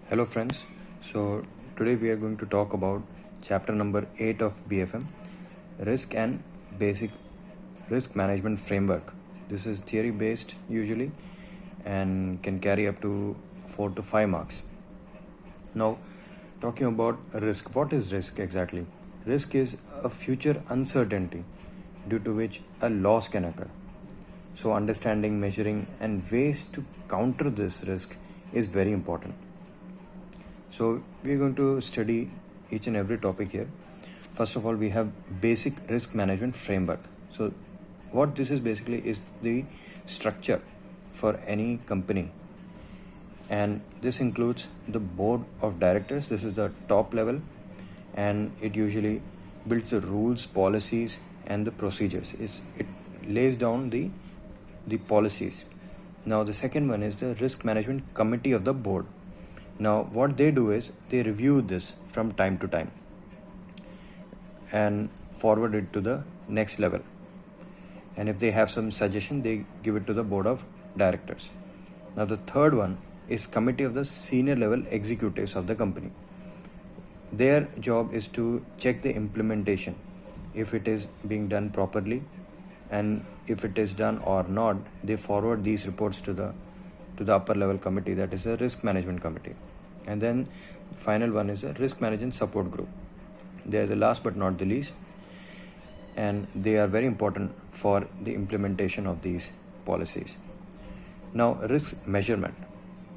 Hello friends. So today we are going to talk about chapter number 8 of BFM, risk and basic risk management framework. This is theory based usually and can carry up to 4 to 5 marks. Now, talking about risk, what is risk exactly? Risk is a future uncertainty due to which a loss can occur. So understanding, measuring and ways to counter this risk is very important. So we're going to study each and every topic here. First of all, we have basic risk management framework. So what this is basically is the structure for any company. And this includes the board of directors. This is the top level, and it usually builds the rules, policies, and the procedures. It lays down the policies. Now the second one is the risk management committee of the board. Now, what they do is they review this from time to time and forward it to the next level. And if they have some suggestion, they give it to the board of directors. Now, the third one is committee of the senior level executives of the company. Their job is to check the implementation, if it is being done properly, and if it is done or not, they forward these reports to the upper level committee, that is a risk management committee. And then final one is a risk management support group. They are the last but not the least, and they are very important for the implementation of these policies. Now, risk measurement.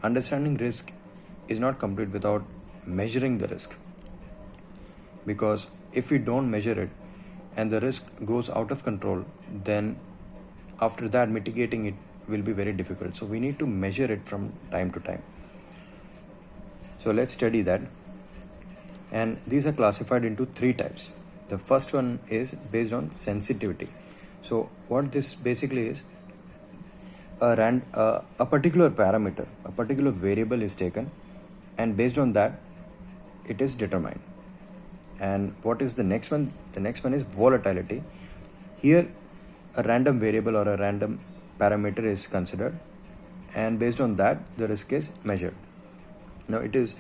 Understanding risk is not complete without measuring the risk, because if we don't measure it and the risk goes out of control, then after that mitigating it will be very difficult. So we need to measure it from time to time. So let's study that. And these are classified into 3 types. The first one is based on sensitivity. So what this basically is, a particular parameter, a particular variable is taken, and based on that it is determined. And what is the next one? The next one is volatility. Here a random variable or a random parameter is considered, and based on that the risk is measured. Now it is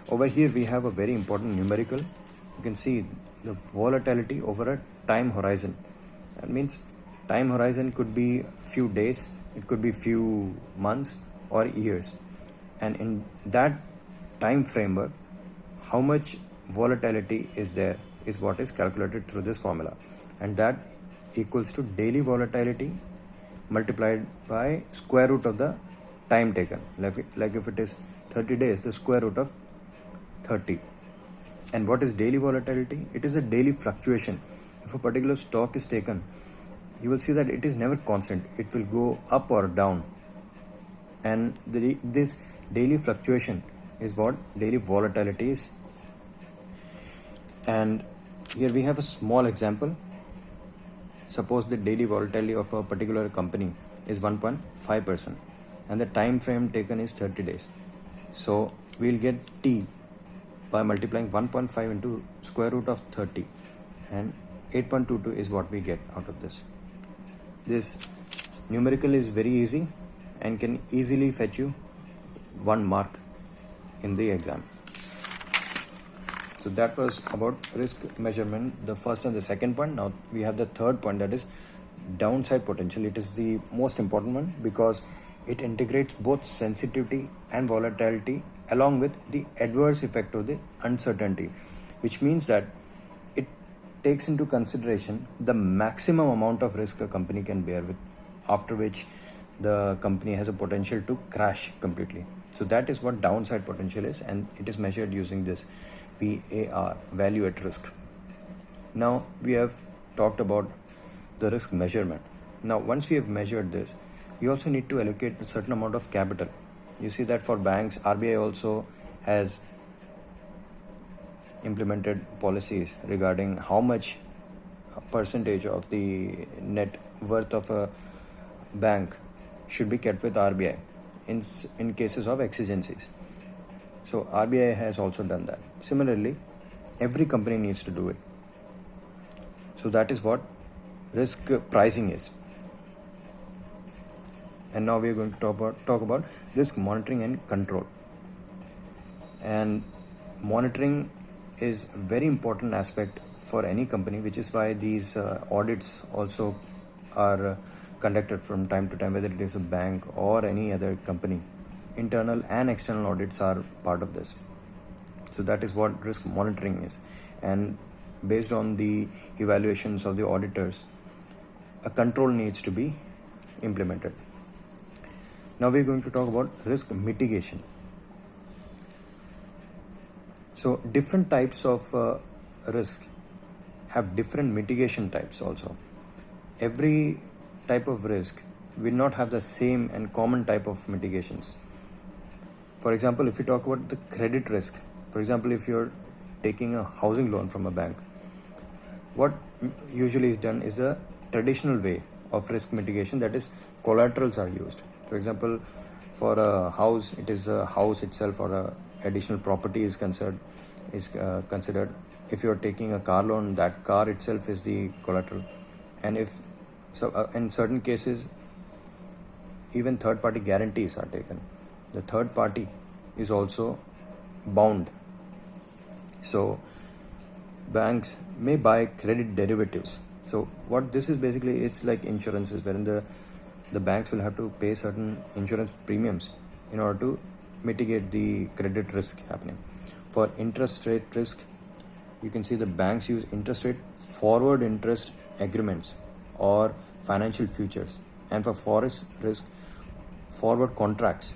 over here we have a very important numerical. You can see the volatility over a time horizon. That means time horizon could be few days, it could be few months or years, and in that time framework how much volatility is there is what is calculated through this formula, and that equals to daily volatility multiplied by square root of the time taken. Like if it is 30 days, the square root of 30. And what is daily volatility? It is a daily fluctuation. If a particular stock is taken, you will see that it is never constant. It will go up or down. And this daily fluctuation is what daily volatility is. And here we have a small example. Suppose the daily volatility of a particular company is 1.5%, and the time frame taken is 30 days. So we'll get T by multiplying 1.5 into square root of 30, and 8.22 is what we get out of this. This numerical is very easy and can easily fetch you 1 mark in the exam. So that was about risk measurement, the first and the second point. Now we have the third point, that is downside potential. It is the most important one because it integrates both sensitivity and volatility along with the adverse effect of the uncertainty, which means that it takes into consideration the maximum amount of risk a company can bear with, after which the company has a potential to crash completely. So that is what downside potential is, and it is measured using this VAR, value at risk. Now we have talked about the risk measurement. Now once we have measured this, we also need to allocate a certain amount of capital. You see that for banks, RBI also has implemented policies regarding how much percentage of the net worth of a bank should be kept with RBI in cases of exigencies. So RBI has also done that. Similarly, every company needs to do it. So that is what risk pricing is. And now we are going to talk about risk monitoring and control. and monitoring is a very important aspect for any company, which is why these audits also are conducted from time to time, whether it is a bank or any other company. Internal and external audits are part of this. So that is what risk monitoring is, and based on the evaluations of the auditors, a control needs to be implemented. Now we're going to talk about risk mitigation. So different types of risk have different mitigation types also. Every type of risk will not have the same and common type of mitigations. For example, if you talk about the credit risk, for example, if you're taking a housing loan from a bank, what usually is done is the traditional way of risk mitigation, that is collaterals are used. For example, for a house, it is a house itself or a additional property is considered. If you're taking a car loan, that car itself is the collateral. And if so, in certain cases, even third party guarantees are taken. The third party is also bound. So banks may buy credit derivatives. So what this is basically, it's like insurances, wherein the banks will have to pay certain insurance premiums in order to mitigate the credit risk happening. For interest rate risk, you can see the banks use interest rate forward interest agreements or financial futures. And for forex risk, forward contracts,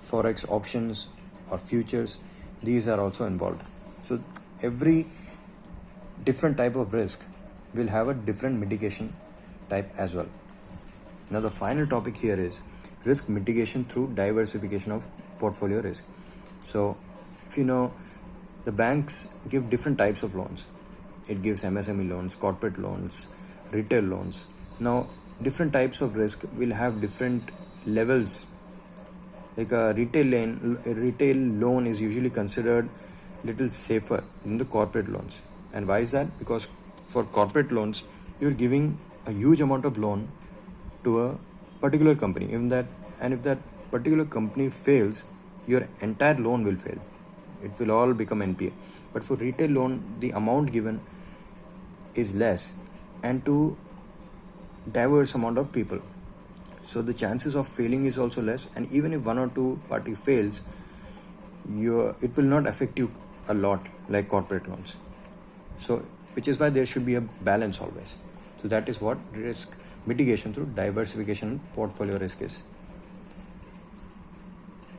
forex options or futures, these are also involved. So every different type of risk will have a different mitigation type as well. Now the final topic here is risk mitigation through diversification of portfolio risk. So if you know, the banks give different types of loans. It gives MSME loans, corporate loans, retail loans. Now different types of risk will have different levels. Like a retail loan is usually considered little safer than the corporate loans. And why is that? Because for corporate loans, you're giving a huge amount of loan to a particular company. If that particular company fails, your entire loan will fail. It will all become NPA. But for retail loan, the amount given is less and to diverse amount of people. So the chances of failing is also less, and even if one or two party fails, it will not affect you a lot like corporate loans. So which is why there should be a balance always. So that is what risk mitigation through diversification portfolio risk is.